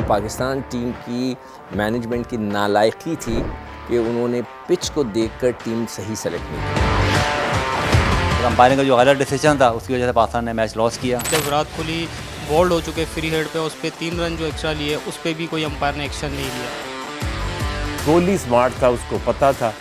Pakistan team की management की नालायकी थी कि उन्होंने पिच को देखकर टीम सही सेलेक्ट नहीं की। अंपायरिंग का जो गलत डिसीजन था उसकी वजह से पाकिस्तान ने मैच लॉस किया। जब विराट कोहली बोल्ड हो चुके फ्री हेड पे, उस पर 3 रन जो एक्स्ट्रा लिए, उस पर भी कोई अंपायर ने एक्शन नहीं लिया। कोहली स्मार्ट था, उसको पता था,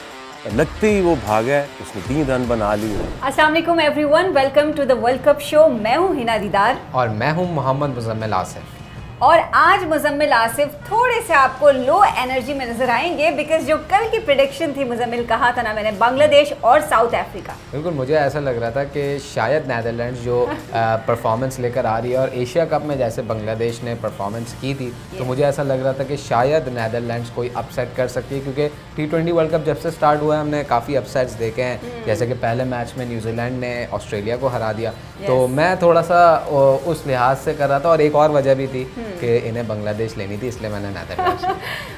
लगते ही वो भागा, उसने 3 रन बना लिए। अस्सलाम वालेकुम everyone, welcome to the world cup show. मैं हूँ हिना दीदार और मैं हूँ मोहम्मद मुजम्मिल आसिफ। और आज मुजम्मिल आसिफ थोड़े से आपको लो एनर्जी में नजर आएंगे बिकॉज जो कल की प्रेडिक्शन थी, मुजम्मिल कहा था ना मैंने, बांग्लादेश और साउथ अफ्रीका। बिल्कुल, मुझे ऐसा लग रहा था कि शायद नीदरलैंड्स जो परफॉर्मेंस लेकर आ रही है, और एशिया कप में जैसे बांग्लादेश ने परफॉर्मेंस की थी, तो मुझे ऐसा लग रहा था कि शायद नीदरलैंड्स कोई अपसेट कर सकती है, क्योंकि T20 वर्ल्ड कप जब से स्टार्ट हुआ है हमने काफ़ी अपसेट्स देखे हैं। जैसे कि पहले मैच में न्यूजीलैंड ने ऑस्ट्रेलिया को हरा दिया। तो मैं थोड़ा सा उस लिहाज से कर रहा था, और एक और वजह भी थी कि इन्हें बांग्लादेश लेनी थी, इसलिए मैंने नीदरलैंड्स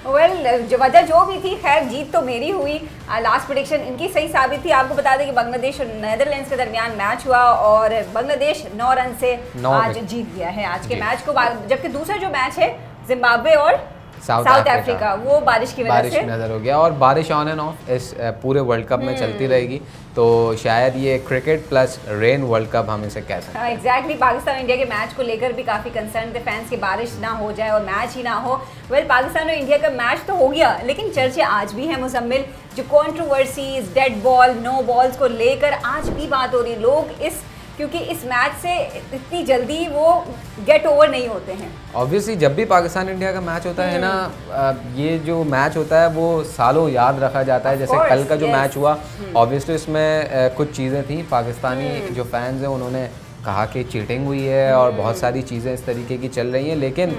वेल जो वजह जो भी थी, खैर जीत तो मेरी हुई। लास्ट प्रेडिक्शन इनकी सही साबित थी। आपको बता दें कि बांग्लादेश और नीदरलैंड्स के दरमियान मैच हुआ और बांग्लादेश 9 रन से आज जीत गया है आज के मैच को। जबकि दूसरा जो मैच है जिम्बाब्वे और साउथ अफ्रीका, वो बारिश की वजह से नजर हो गया। और बारिश ऑन एंड ऑफ इस पूरे वर्ल्ड कप में चलती रहेगी, तो शायद ये cricket plus rain world cup हम इसे कह सकते हैं। एग्जैक्टली। पाकिस्तान इंडिया के मैच को लेकर भी काफ़ी कंसर्न थे फैंस की, बारिश ना हो जाए और मैच ही ना हो। वेल, पाकिस्तान और इंडिया का मैच तो हो गया, लेकिन चर्चे आज भी हैं मुजम्मिल। जो controversies, dead ball, no balls को लेकर आज भी बात हो रही है। लोग क्योंकि इस मैच से इतनी जल्दी वो गेट ओवर नहीं होते हैं। ऑब्वियसली जब भी पाकिस्तान इंडिया का मैच होता है ना, ये जो मैच होता है वो सालों याद रखा जाता है। जैसे कल का जो मैच हुआ, ऑब्वियसली इसमें कुछ चीज़ें थी। पाकिस्तानी जो फैंस हैं उन्होंने कहा कि चीटिंग हुई है और बहुत सारी चीज़ें इस तरीके की चल रही हैं, लेकिन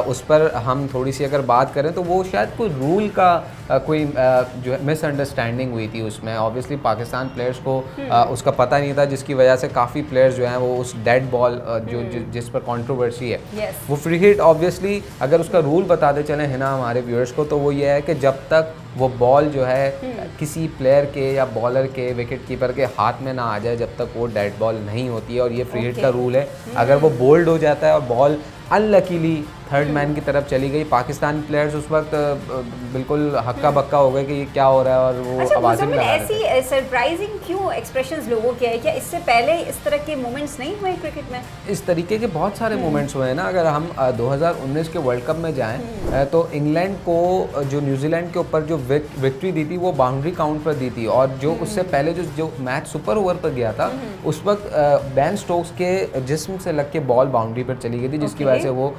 उस पर हम थोड़ी सी अगर बात करें तो वो शायद कोई रूल का कोई जो है मिसअंडरस्टैंडिंग हुई थी उसमें। ऑब्वियसली पाकिस्तान प्लेयर्स को उसका पता नहीं था, जिसकी वजह से काफ़ी प्लेयर्स जो हैं वो उस डेड बॉल जिस पर कंट्रोवर्सी है वो फ्री हिट, ऑब्वियसली अगर उसका रूल बताते चलें हिना हमारे व्यूअर्स को, तो वो ये है कि जब तक वो बॉल जो है किसी प्लेयर के या बॉलर के, विकेट कीपर के हाथ में ना आ जाए, जब तक वो डेड बॉल नहीं होती है। और ये फ्री हिट का रूल है। अगर वो बोल्ड हो जाता है और बॉल अनलकीली थर्ड मैन की तरफ चली गई, पाकिस्तानी प्लेयर्स उस वक्त बिल्कुल हक्का बक्का हो गए कि ये क्या हो रहा है, और वो आवाज़ें भी लगा रहे थे। ऐसी सरप्राइजिंग क्यों एक्सप्रेशंस लोगों के है? क्या इससे पहले इस तरह के मोमेंट्स नहीं हुए क्रिकेट में? इस तरीके के बहुत सारे मोमेंट्स हुए हैं ना। अगर हम 2019 के वर्ल्ड कप में जाएं तो इंग्लैंड को जो न्यूजीलैंड के ऊपर जो विक्ट्री दी थी वो बाउंड्री काउंट पर दी थी, और जो उससे पहले जो मैच सुपर ओवर पर गया था उस वक्त बेन स्टोक्स के जिस्म से लग के बॉल बाउंड्री पर चली गई थी, जिसकी वजह से वो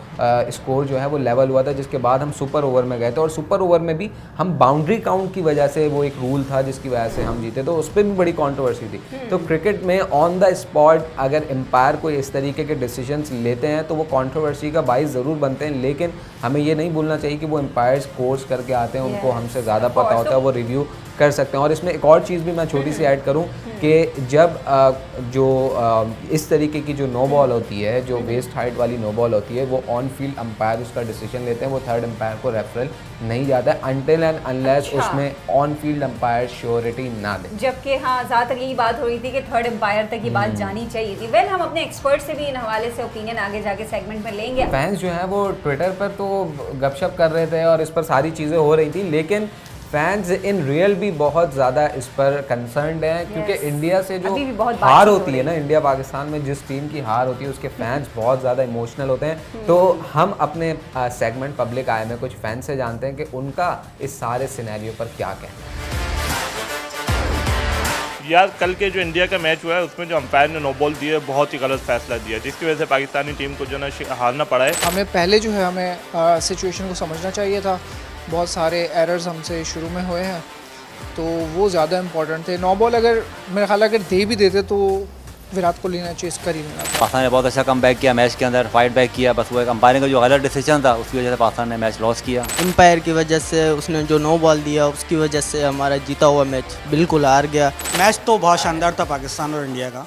स्कोर जो है वो लेवल हुआ था, जिसके बाद हम सुपर ओवर में गए थे। और सुपर ओवर में भी हम बाउंड्री काउंट की वजह से, वो एक रूल था जिसकी वजह से हम जीते, तो उस पर भी बड़ी कंट्रोवर्सी थी। तो क्रिकेट में ऑन द स्पॉट अगर एम्पायर कोई इस तरीके के डिसीजंस लेते हैं तो वो कंट्रोवर्सी का बाइस ज़रूर बनते हैं, लेकिन हमें ये नहीं भूलना चाहिए कि वो एम्पायर्स कोर्स करके आते हैं, उनको हमसे ज़्यादा पता होता है, वो रिव्यू कर सकते हैं। और इसमें एक और चीज़ भी मैं छोटी सी ऐड करूं कि जब इस तरीके की जो नो बॉल होती है, जो वेस्ट हाइट वाली नो बॉल होती है, वो ऑन फील्ड अंपायर उसका डिसीजन लेते हैं, वो थर्ड अंपायर को रेफरल नहीं जाता है अनटिल एंड अनलेस उसमें ऑन फील्ड अंपायर श्योरिटी ना दे। जबकि हाँ, ज़्यादातर यही बात हो रही थी कि थर्ड अंपायर तक ये बात जानी चाहिए थी। वेल, हम अपने एक्सपर्ट से भी इन हवाले से ओपिनियन आगे जाके सेगमेंट में लेंगे। फैंस जो है वो ट्विटर पर तो गपशप कर रहे थे और इस पर सारी चीज़ें हो रही थी, लेकिन फैंस इन रियल भी बहुत ज़्यादा इस पर कंसर्न्ड हैं, क्योंकि इंडिया से जो हार होती है ना, इंडिया पाकिस्तान में जिस टीम की हार होती है उसके फैंस बहुत ज़्यादा इमोशनल होते हैं। तो हम अपने सेगमेंट पब्लिक आए में कुछ फैंस से जानते हैं कि उनका इस सारे सिनेरियो पर क्या कहना है। यार, कल के जो इंडिया का मैच हुआ है उसमें जो अंपायर ने नो बॉल दी है, बहुत ही गलत फैसला दिया, जिसकी वजह से पाकिस्तानी टीम को जो ना हारना पड़ा है। हमें पहले जो है हमें सिचुएशन को समझना चाहिए था। बहुत सारे एरर्स हमसे शुरू में हुए हैं, तो वो ज़्यादा इम्पोर्टेंट थे। नो बॉल अगर मेरे ख्याल अगर दे भी देते तो विराट कोहली ने चेस कर ही लेना था। पाकिस्तान ने बहुत अच्छा कम बैक किया मैच के अंदर, फाइट बैक किया, बस वो एक अंपायरिंग का जो गलत डिसीजन था उसकी वजह से पाकिस्तान ने मैच लॉस किया। एम्पायर की वजह से, उसने जो नो बॉल दिया उसकी वजह से हमारा जीता हुआ मैच बिल्कुल हार गया। मैच तो बहुत शानदार था पाकिस्तान और इंडिया का,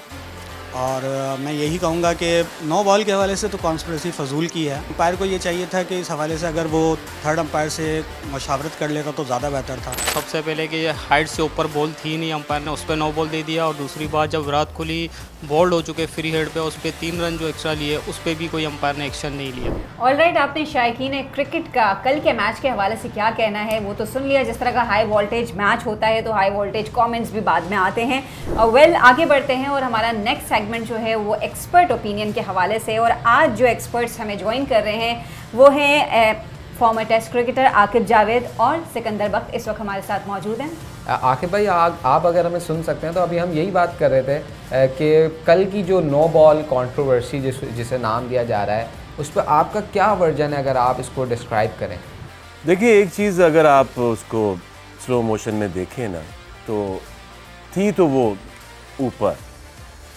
और मैं यही कहूँगा कि नो बॉल के हवाले से तो कॉन्स्पिरेसी फजूल की है। अंपायर को ये चाहिए था कि इस हवाले से अगर वो थर्ड अंपायर से मशावरत कर लेता तो ज़्यादा बेहतर था। सबसे पहले कि ये हाइट से ऊपर बॉल थी नहीं, अंपायर ने उस पर नो बॉल दे दिया। और दूसरी बात, जब विराट कोहली बोल्ड हो चुके फ्री हेड पे, उस पर 3 रन जो एक्स्ट्रा लिए, उस पर भी कोई अंपायर ने एक्शन नहीं लिया। ऑलराइट, आपने शायकीन क्रिकेट का कल के मैच के हवाले से क्या कहना है वो तो सुन लिया। जिस तरह का हाई वोल्टेज मैच होता है तो हाई वोल्टेज कमेंट्स भी बाद में आते हैं। वेल, आगे बढ़ते हैं और हमारा नेक्स्ट सेगमेंट जो है वो एक्सपर्ट ओपिनियन के हवाले से। और आज जो एक्सपर्ट्स हमें ज्वाइन कर रहे हैं वो हैं former test cricketer Aqib Javed और सिकंदर बख्त इस वक्त हमारे साथ मौजूद हैं। आकिब भाई, आप अगर हमें सुन सकते हैं तो अभी हम यही बात कर रहे थे कि कल की जो नो बॉल कंट्रोवर्सी जिसे नाम दिया जा रहा है, उस पर आपका क्या वर्जन है, अगर आप इसको डिस्क्राइब करें। देखिए, एक चीज़ अगर आप उसको स्लो मोशन में देखें ना, तो थी तो वो ऊपर,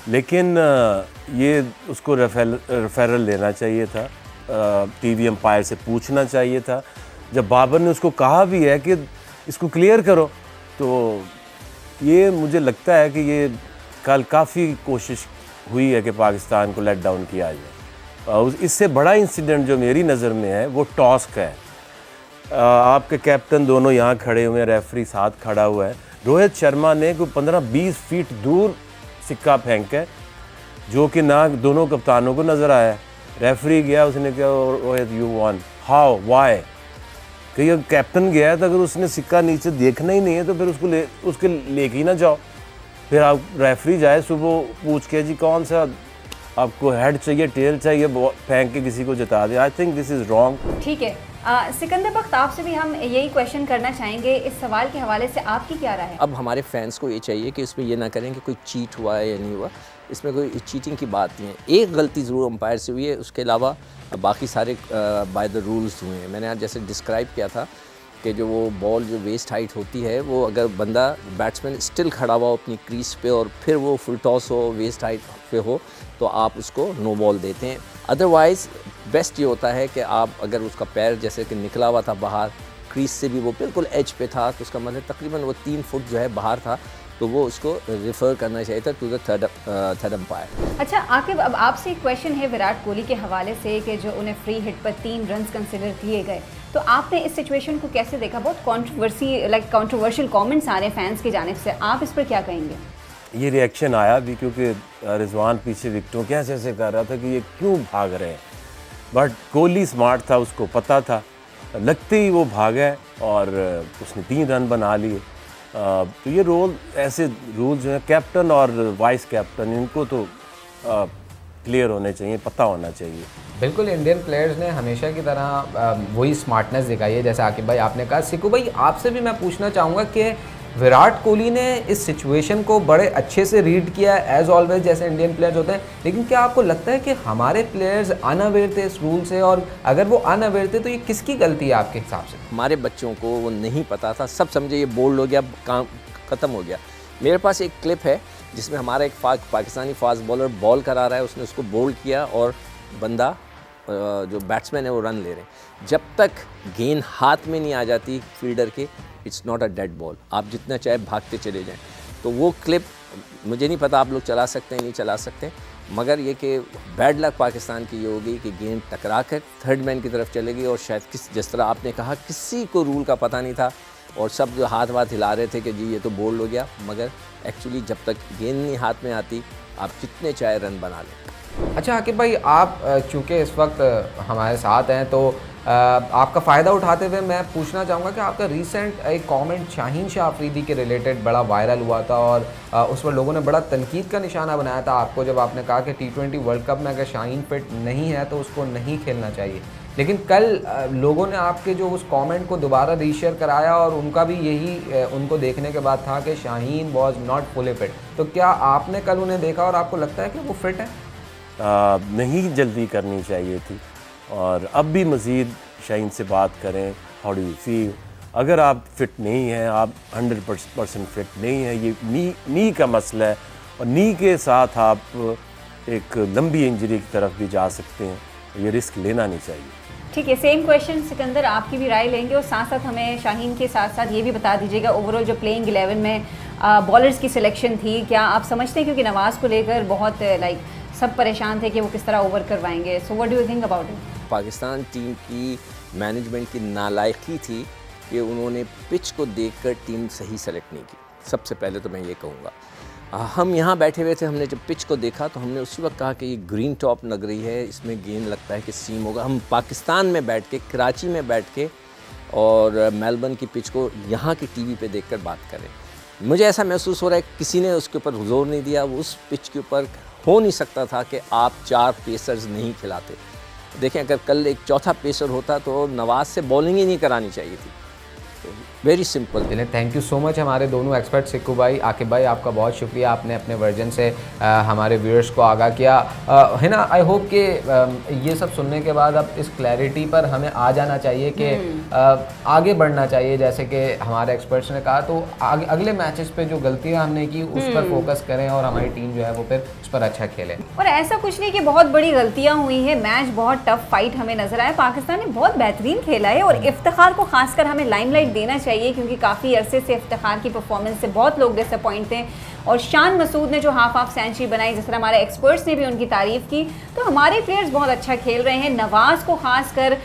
लेकिन ये उसको रेफरल लेना चाहिए था, टीवी अंपायर से पूछना चाहिए था। जब बाबर ने उसको कहा भी है कि इसको क्लियर करो, तो ये मुझे लगता है कि ये कल काफ़ी कोशिश हुई है कि पाकिस्तान को लेट डाउन किया जाए। इससे बड़ा इंसिडेंट जो मेरी नज़र में है वो टॉस का है। आपके कैप्टन दोनों यहाँ खड़े हुए हैं, रेफरी साथ खड़ा हुआ है। रोहित शर्मा ने कोई 15-20 फीट दूर सिक्का फेंका है, जो कि ना दोनों कप्तानों को नज़र आया। रेफरी गया, उसने कहा Rohit you won, how, why. कि ये कैप्टन गया है तो अगर उसने सिक्का नीचे देखना ही नहीं है तो फिर उसके लेके ही ना जाओ। फिर आप रेफरी जाए सुबह पूछ के, जी कौन सा आपको हेड चाहिए, टेल चाहिए, फेंक के किसी को जिता दे। I think this is wrong. ठीक है, सिकंदर बख्त, आपसे भी हम यही क्वेश्चन करना चाहेंगे। इस सवाल के हवाले से आपकी क्या राय है? अब हमारे फैंस को ये चाहिए कि इसमें ये ना करें कि कोई चीट हुआ है या नहीं हुआ, इसमें कोई चीटिंग की बात नहीं है। एक गलती ज़रूर अंपायर से हुई है, उसके अलावा बाकी सारे बाय द रूल्स हुए हैं। मैंने आज जैसे डिस्क्राइब किया था कि जो वो बॉल जो वेस्ट हाइट होती है, वो अगर बंदा बैट्समैन स्टिल खड़ा हुआ हो अपनी क्रीज पे और फिर वो फुल टॉस हो, वेस्ट हाइट पे हो, तो आप उसको नो बॉल देते हैं। अदरवाइज़ बेस्ट ये होता है कि आप अगर उसका पैर जैसे कि निकला हुआ था बाहर, क्रीज से भी वो बिल्कुल एज पे था, तो उसका मतलब तकरीबन वो 3 फुट जो है बाहर था, तो वो उसको रेफ़र करना चाहिए था टू द थर्ड अंपायर। अच्छा आकिब, अब आपसे एक क्वेश्चन है विराट कोहली के हवाले से कि जो उन्हें फ्री हिट पर 3 रन कंसिडर किए गए, तो आपने इस सिचुएशन को कैसे देखा? बहुत कंट्रोवर्शियल कमेंट्स आ रहे हैं फैंस की जानिब से, आप इस पर क्या कहेंगे? ये रिएक्शन आया भी क्योंकि रिजवान पीछे विकेटों के ऐसे कर रहा था कि ये क्यों भाग रहे हैं, बट कोहली स्मार्ट था, उसको पता था, लगते ही वो भागा और उसने 3 रन बना लिए। तो ये ऐसे रूल जो है कैप्टन और वाइस कैप्टन, इनको तो क्लियर होने चाहिए, पता होना चाहिए। बिल्कुल, इंडियन प्लेयर्स ने हमेशा की तरह वही स्मार्टनेस दिखाई है जैसे आकिब भाई आपने कहा। सिकू भाई, आपसे भी मैं पूछना चाहूँगा कि विराट कोहली ने इस सिचुएशन को बड़े अच्छे से रीड किया एज ऑलवेज, जैसे इंडियन प्लेयर्स होते हैं, लेकिन क्या आपको लगता है कि हमारे प्लेयर्स अनअवेयर थे इस रूल से? और अगर वो अनअवेयर थे तो ये किसकी गलती है आपके हिसाब से? हमारे बच्चों को वो नहीं पता था, सब समझे ये बोल्ड हो गया, काम ख़त्म हो गया। मेरे पास एक क्लिप है जिसमें हमारा एक पाकिस्तानी फास्ट बॉलर बॉल करा रहा है, उसने उसको बोल्ड किया और बंदा जो बैट्समैन है वो रन ले रहे हैं। जब तक गेंद हाथ में नहीं आ जाती फील्डर के, it's not a dead ball, आप जितना चाहे भागते चले जाएं। तो वो क्लिप मुझे नहीं पता आप लोग चला सकते हैं नहीं चला सकते, मगर ये कि बैड लक पाकिस्तान की ये हो गई कि गेंद टकरा कर थर्ड मैन की तरफ चले गई और शायद जिस तरह आपने कहा किसी को रूल का पता नहीं था और सब जो हाथ हिला रहे थे कि जी ये तो बोल्ड हो गया, मगर एक्चुअली जब तक गेंद नहीं हाथ में आती आप जितने चाहे रन बना लें। अच्छा आकिब भाई, आप चूँकि इस वक्त हमारे साथ हैं तो आपका फ़ायदा उठाते हुए मैं पूछना चाहूँगा कि आपका रीसेंट एक कमेंट शाहीन शाह अफरीदी के रिलेटेड बड़ा वायरल हुआ था और उस पर लोगों ने बड़ा तनकीद का निशाना बनाया था आपको, जब आपने कहा कि T20 वर्ल्ड कप में अगर शाहीन फिट नहीं है तो उसको नहीं खेलना चाहिए। लेकिन कल लोगों ने आपके जो उस कमेंट को दोबारा रीशेयर कराया और उनका भी यही उनको देखने के बाद था कि Shaheen was not fully fit. तो क्या आपने कल उन्हें देखा और आपको लगता है कि वो फिट है? नहीं जल्दी करनी चाहिए थी और अब भी मज़ीद शाहीन से बात करें, हाउ डू यू फील। अगर आप फिट नहीं हैं, आप 100% फिट नहीं है, ये नी का मसला है और नी के साथ आप एक लंबी इंजरी की तरफ भी जा सकते हैं, ये रिस्क लेना नहीं चाहिए। ठीक है, सेम क्वेश्चन सिकंदर, आपकी भी राय लेंगे और साथ साथ हमें शाहीन के साथ साथ ये भी बता दीजिएगा ओवरऑल जो प्लेइंग 11 में बॉलर्स की सिलेक्शन थी, क्या आप समझते हैं क्योंकि नवाज़ को लेकर बहुत लाइक सब परेशान थे कि वो किस तरह ओवर करवाएंगे, so what do you think about it? Pakistan team की मैनेजमेंट की नालायकी थी कि उन्होंने पिच को देखकर टीम सही सेलेक्ट नहीं की। सबसे पहले तो मैं ये कहूँगा, हम यहाँ बैठे हुए थे, हमने जब पिच को देखा तो हमने उसी वक्त कहा कि ये ग्रीन टॉप लग रही है, इसमें गेंद लगता है कि सीम होगा। हम पाकिस्तान में बैठ के, कराची में बैठ के और मेलबर्न की पिच को यहाँ की टीवी पे देखकर बात करें। मुझे ऐसा महसूस हो रहा है किसी ने उसके ऊपर जोर नहीं दिया। उस पिच के ऊपर हो नहीं सकता था कि आप 4 पेसर्स नहीं खिलाते। देखें, अगर कल एक चौथा पेसर होता तो नवाज़ से बॉलिंग ही नहीं करानी चाहिए थी। Very simple. चलिए, थैंक यू सो मच हमारे दोनों एक्सपर्ट, सिक्कू भाई, आकिब भाई, आपका बहुत शुक्रिया, आपने अपने वर्जन से हमारे व्यूअर्स को आगाह किया है ना। आई होप कि ये सब सुनने के बाद अब इस क्लैरिटी पर हमें आ जाना चाहिए कि आगे बढ़ना चाहिए। जैसे कि हमारे एक्सपर्ट्स ने कहा, तो आगे अगले मैचेस पे जो गलतियां हमने की उस पर फोकस करें और हमारी टीम जो है वो फिर उस पर अच्छा खेले। और ऐसा कुछ नहीं कि बहुत बड़ी गलतियां हुई हैं, मैच बहुत टफ फाइट हमें नजर आया। पाकिस्तान ने बहुत बेहतरीन खेला है और इफ्तिखार को खासकर हमें लाइमलाइट देना चाहिए क्योंकि काफ़ी अरसे से इफ्तिखार की परफॉर्मेंस से बहुत लोग डिसअपॉइंट थे। और शान मसूद ने जो हाफ सेंचुरी बनाई, जिस तरह हमारे एक्सपर्ट्स ने भी उनकी तारीफ़ की, तो हमारे प्लेयर्स बहुत अच्छा खेल रहे हैं। नवाज़ को खासकर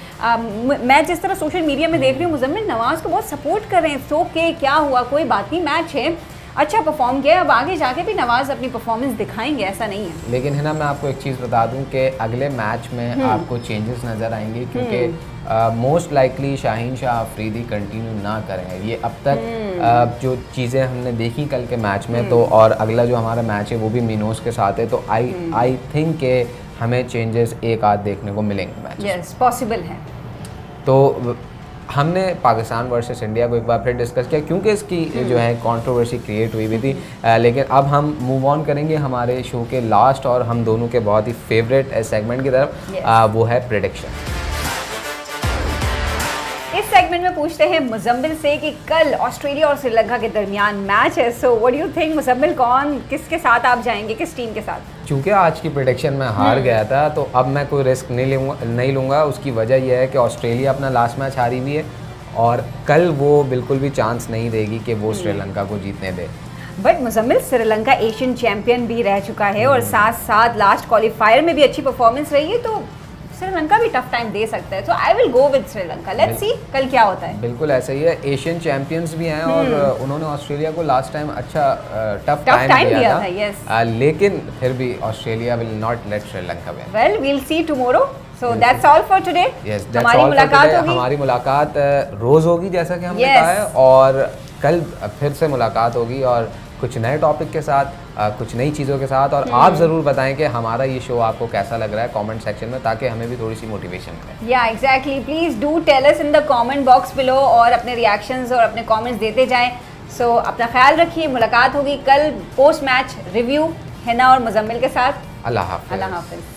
मैं जिस तरह सोशल मीडिया में देख रही हूँ, मुजम्मिल नवाज़ को बहुत सपोर्ट कर रहे हैं। सो के क्या हुआ, कोई बात नहीं, मैच है, अच्छा परफॉर्म किया, अब आगे जाके भी नवाज़ अपनी परफॉर्मेंस दिखाएंगे, ऐसा नहीं है। लेकिन है ना, मैं आपको एक चीज़ बता दूं कि अगले मैच में आपको चेंजेस नज़र आएंगे क्योंकि most likely Shaheen Shah Afridi continue ना करें। ये अब तक जो चीज़ें हमने देखी कल के मैच में, तो और अगला जो हमारा मैच है वो भी मिनोस के साथ है, तो आई थिंक के हमें चेंजेस एक आध देखने को मिलेंगे मैच। यस, पॉसिबल है। तो हमने पाकिस्तान वर्सेस इंडिया को एक बार फिर डिस्कस किया क्योंकि इसकी जो है कंट्रोवर्सी क्रिएट हुई थी। लेकिन अब हम मूव ऑन करेंगे हमारे शो के लास्ट और हम दोनों के बहुत ही फेवरेट सेगमेंट की तरफ, वो है प्रेडिक्शन। इस सेगमेंट में पूछते हैं मुजम्मिल से कि कल ऑस्ट्रेलिया और श्रीलंका के दरमियान मैच है, so what do you think Muzammil, कौन किसके साथ आप जाएंगे, किस टीम के साथ? चूँकि आज की प्रेडिक्शन में हार गया था तो अब मैं कोई रिस्क नहीं लूँगा। उसकी वजह यह है कि ऑस्ट्रेलिया अपना लास्ट मैच हारी हुई है और कल वो बिल्कुल भी चांस नहीं देगी कि वो श्रीलंका को जीतने दे। But Muzammil, Sri Lanka Asian champion भी रह चुका है और साथ साथ लास्ट क्वालिफायर में भी अच्छी परफॉर्मेंस रही है, तो श्रीलंका भी टफ टाइम दे सकता है। तो I will go with Sri Lanka, let's see कल क्या होता है। बिल्कुल ऐसा ही है, एशियन चैंपियंस भी हैं और उन्होंने ऑस्ट्रेलिया को लास्ट टाइम अच्छा टफ टाइम दिया था। yes. लेकिन फिर भी Australia will not let Sri Lanka win. Well, we will see tomorrow. So that's all for today. हमारी मुलाकात रोज होगी जैसा कि हमने कहा है, और कल फिर से मुलाकात होगी और कुछ नए टॉपिक के साथ, कुछ नई चीज़ों के साथ। और आप ज़रूर बताएं कि हमारा ये शो आपको कैसा लग रहा है कमेंट सेक्शन में, ताकि हमें भी थोड़ी सी मोटिवेशन मिले। या exactly, please do tell us in the comment box below और अपने रिएक्शंस और अपने कमेंट्स देते जाएं। सो अपना ख्याल रखिए, मुलाकात होगी कल पोस्ट मैच रिव्यू हिना और मुजम्मिल के साथ। अल्लाह हाफ़िज़। अल्लाह हाफ़िज़।